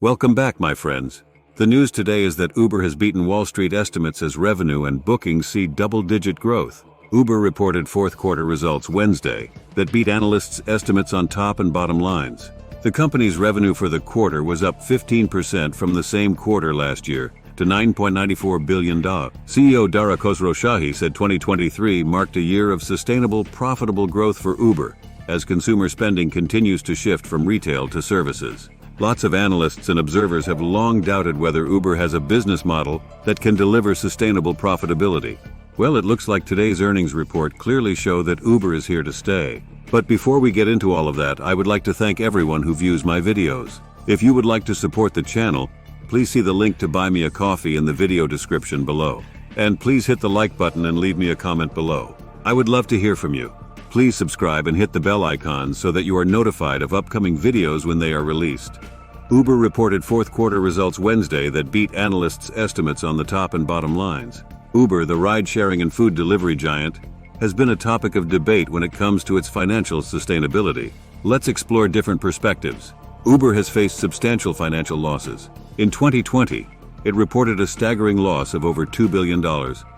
Welcome back, my friends. The news today is that Uber has beaten Wall Street estimates as revenue and bookings see double-digit growth. Uber reported fourth quarter results Wednesday that beat analysts' estimates on top and bottom lines. The company's revenue for the quarter was up 15% from the same quarter last year to $9.94 billion. CEO Dara Khosrowshahi said 2023 marked a year of sustainable, profitable growth for Uber as consumer spending continues to shift from retail to services. Lots of analysts and observers have long doubted whether Uber has a business model that can deliver sustainable profitability. Well, it looks like today's earnings report clearly show that Uber is here to stay. But before we get into all of that, I would like to thank everyone who views my videos. If you would like to support the channel, please see the link to buy me a coffee in the video description below. And please hit the like button and leave me a comment below. I would love to hear from you. Please subscribe and hit the bell icon so that you are notified of upcoming videos when they are released. Uber reported fourth quarter results Wednesday that beat analysts' estimates on the top and bottom lines. Uber, the ride-sharing and food delivery giant, has been a topic of debate when it comes to its financial sustainability. Let's explore different perspectives. Uber has faced substantial financial losses. In 2020, it reported a staggering loss of over $2 billion,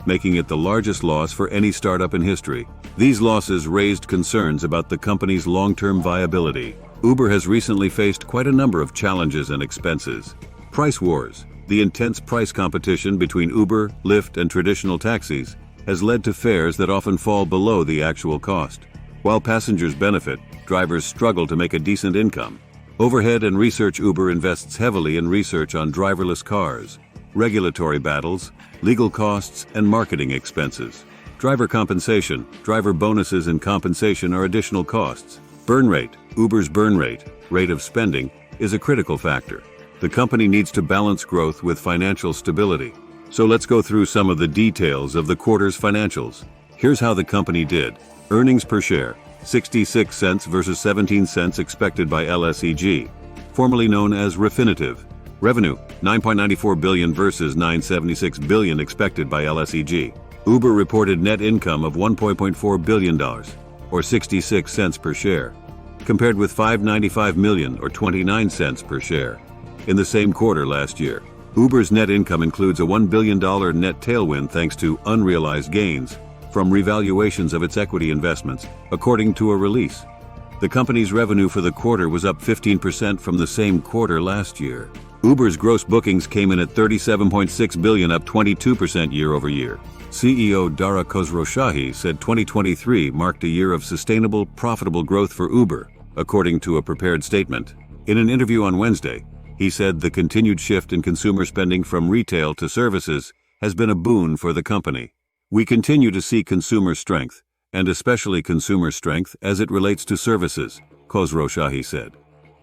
making it the largest loss for any startup in history. These losses raised concerns about the company's long-term viability. Uber has recently faced quite a number of challenges and expenses. Price wars. The intense price competition between Uber, Lyft, and traditional taxis has led to fares that often fall below the actual cost. While passengers benefit, drivers struggle to make a decent income. Overhead and research. Uber invests heavily in research on driverless cars, regulatory battles, legal costs, and marketing expenses. Driver compensation, driver bonuses and compensation are additional costs. Burn rate. Uber's burn rate of spending, is a critical factor. The company needs to balance growth with financial stability. So let's go through some of the details of the quarter's financials. Here's how the company did. Earnings per share, 66 cents versus 17 cents expected by LSEG, formerly known as Refinitiv. Revenue, $9.94 billion versus $9.76 billion expected by LSEG. Uber reported net income of $1.4 billion, or 66 cents per share, compared with $595 million or 29 cents per share in the same quarter last year. Uber's net income includes a $1 billion net tailwind thanks to unrealized gains from revaluations of its equity investments, according to a release. The company's revenue for the quarter was up 15% from the same quarter last year. Uber's gross bookings came in at $37.6 billion, up 22% year-over-year. CEO Dara Khosrowshahi said 2023 marked a year of sustainable, profitable growth for Uber, according to a prepared statement. In an interview on Wednesday, he said the continued shift in consumer spending from retail to services has been a boon for the company. We continue to see consumer strength, and especially consumer strength as it relates to services, Khosrowshahi said.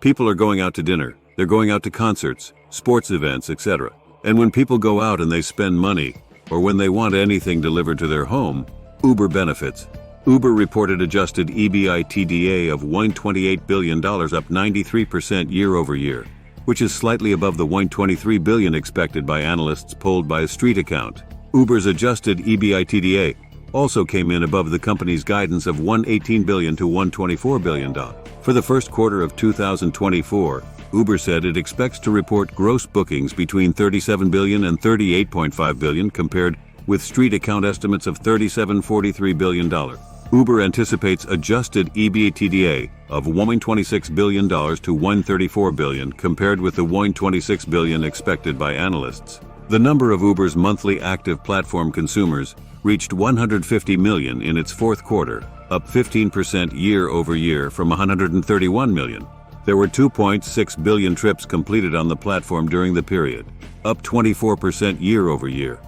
People are going out to dinner, they're going out to concerts, sports events, etc. And when people go out and they spend money, or when they want anything delivered to their home, Uber benefits. Uber reported adjusted EBITDA of $128 billion, up 93% year-over-year, which is slightly above the $123 billion expected by analysts polled by a street account. Uber's adjusted EBITDA also came in above the company's guidance of $118 billion to $124 billion. For the first quarter of 2024, Uber said it expects to report gross bookings between $37 billion and $38.5 billion, compared with street account estimates of $37.43 billion. Uber anticipates adjusted EBITDA of $126 billion to $134 billion, compared with the $126 billion expected by analysts. The number of Uber's monthly active platform consumers reached 150 million in its fourth quarter, up 15% year-over-year from 131 million. There were 2.6 billion trips completed on the platform during the period, up 24% year-over-year.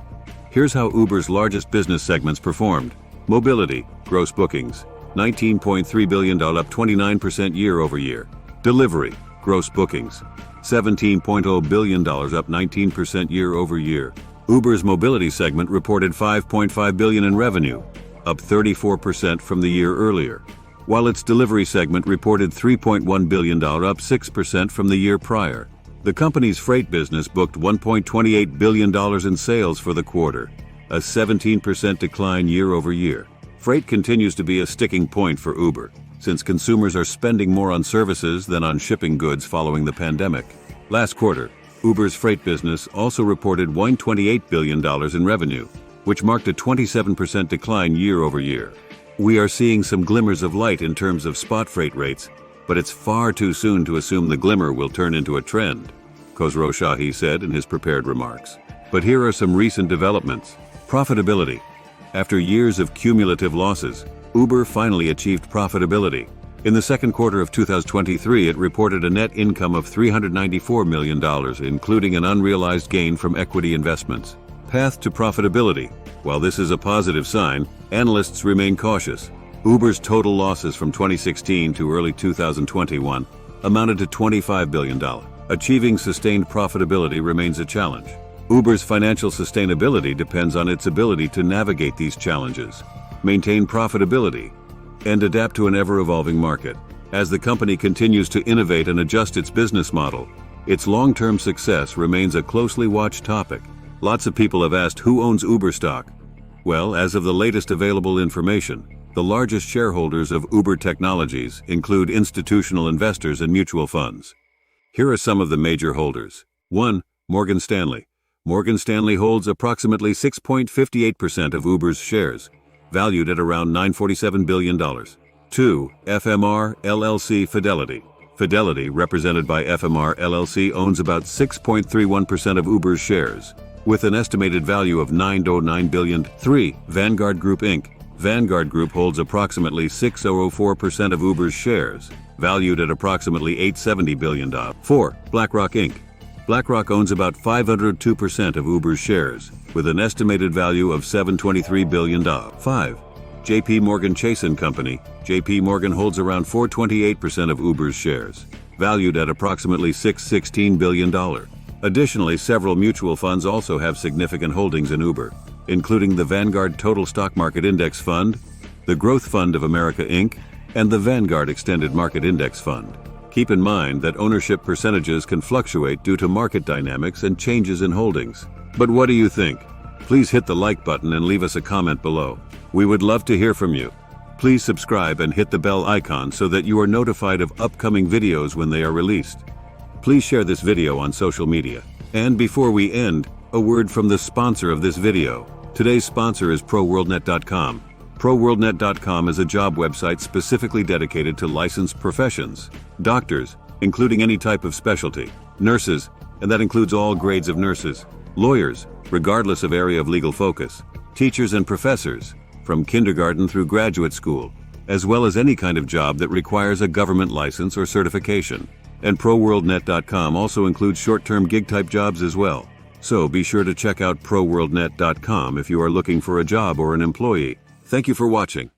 Here's how Uber's largest business segments performed. Mobility, gross bookings, $19.3 billion, up 29% year-over-year. Delivery, gross bookings, $17.0 billion, up 19% year-over-year. Uber's mobility segment reported $5.5 billion in revenue, up 34% from the year earlier, while its delivery segment reported $3.1 billion, up 6% from the year prior. The company's freight business booked $1.28 billion in sales for the quarter, a 17% decline year-over-year. Freight continues to be a sticking point for Uber, since consumers are spending more on services than on shipping goods following the pandemic. Last quarter, Uber's freight business also reported $128 billion in revenue, which marked a 27% decline year over year. We are seeing some glimmers of light in terms of spot freight rates, but it's far too soon to assume the glimmer will turn into a trend, Khosrow Shahi said in his prepared remarks. But here are some recent developments. Profitability. After years of cumulative losses, Uber finally achieved profitability. In the second quarter of 2023, it reported a net income of $394 million, including an unrealized gain from equity investments. Path to profitability. While this is a positive sign, analysts remain cautious. Uber's total losses from 2016 to early 2021 amounted to $25 billion. Achieving sustained profitability remains a challenge. Uber's financial sustainability depends on its ability to navigate these challenges, maintain profitability, and adapt to an ever-evolving market. As the company continues to innovate and adjust its business model, its long-term success remains a closely watched topic. Lots of people have asked who owns Uber stock. Well, as of the latest available information, the largest shareholders of Uber Technologies include institutional investors and mutual funds. Here are some of the major holders. 1. Morgan Stanley. Morgan Stanley holds approximately 6.58% of Uber's shares, valued at around $947 billion. 2. FMR LLC Fidelity. Fidelity, represented by FMR LLC, owns about 6.31% of Uber's shares, with an estimated value of $909 billion. 3. Vanguard Group Inc. Vanguard Group holds approximately 6.04% of Uber's shares, valued at approximately $870 billion. 4. BlackRock Inc. BlackRock owns about 502% of Uber's shares, with an estimated value of $723 billion. 5. J.P. Morgan Chase & Company. J.P. Morgan holds around 4.28% of Uber's shares, valued at approximately $616 billion. Additionally, several mutual funds also have significant holdings in Uber, including the Vanguard Total Stock Market Index Fund, the Growth Fund of America Inc., and the Vanguard Extended Market Index Fund. Keep in mind that ownership percentages can fluctuate due to market dynamics and changes in holdings. But what do you think? Please hit the like button and leave us a comment below. We would love to hear from you. Please subscribe and hit the bell icon so that you are notified of upcoming videos when they are released. Please share this video on social media. And before we end, a word from the sponsor of this video. Today's sponsor is ProWorldNet.com. ProWorldNet.com is a job website specifically dedicated to licensed professions, doctors, including any type of specialty, nurses, and that includes all grades of nurses, lawyers, regardless of area of legal focus, teachers and professors, from kindergarten through graduate school, as well as any kind of job that requires a government license or certification. And ProWorldNet.com also includes short-term gig-type jobs as well. So be sure to check out ProWorldNet.com if you are looking for a job or an employee. Thank you for watching.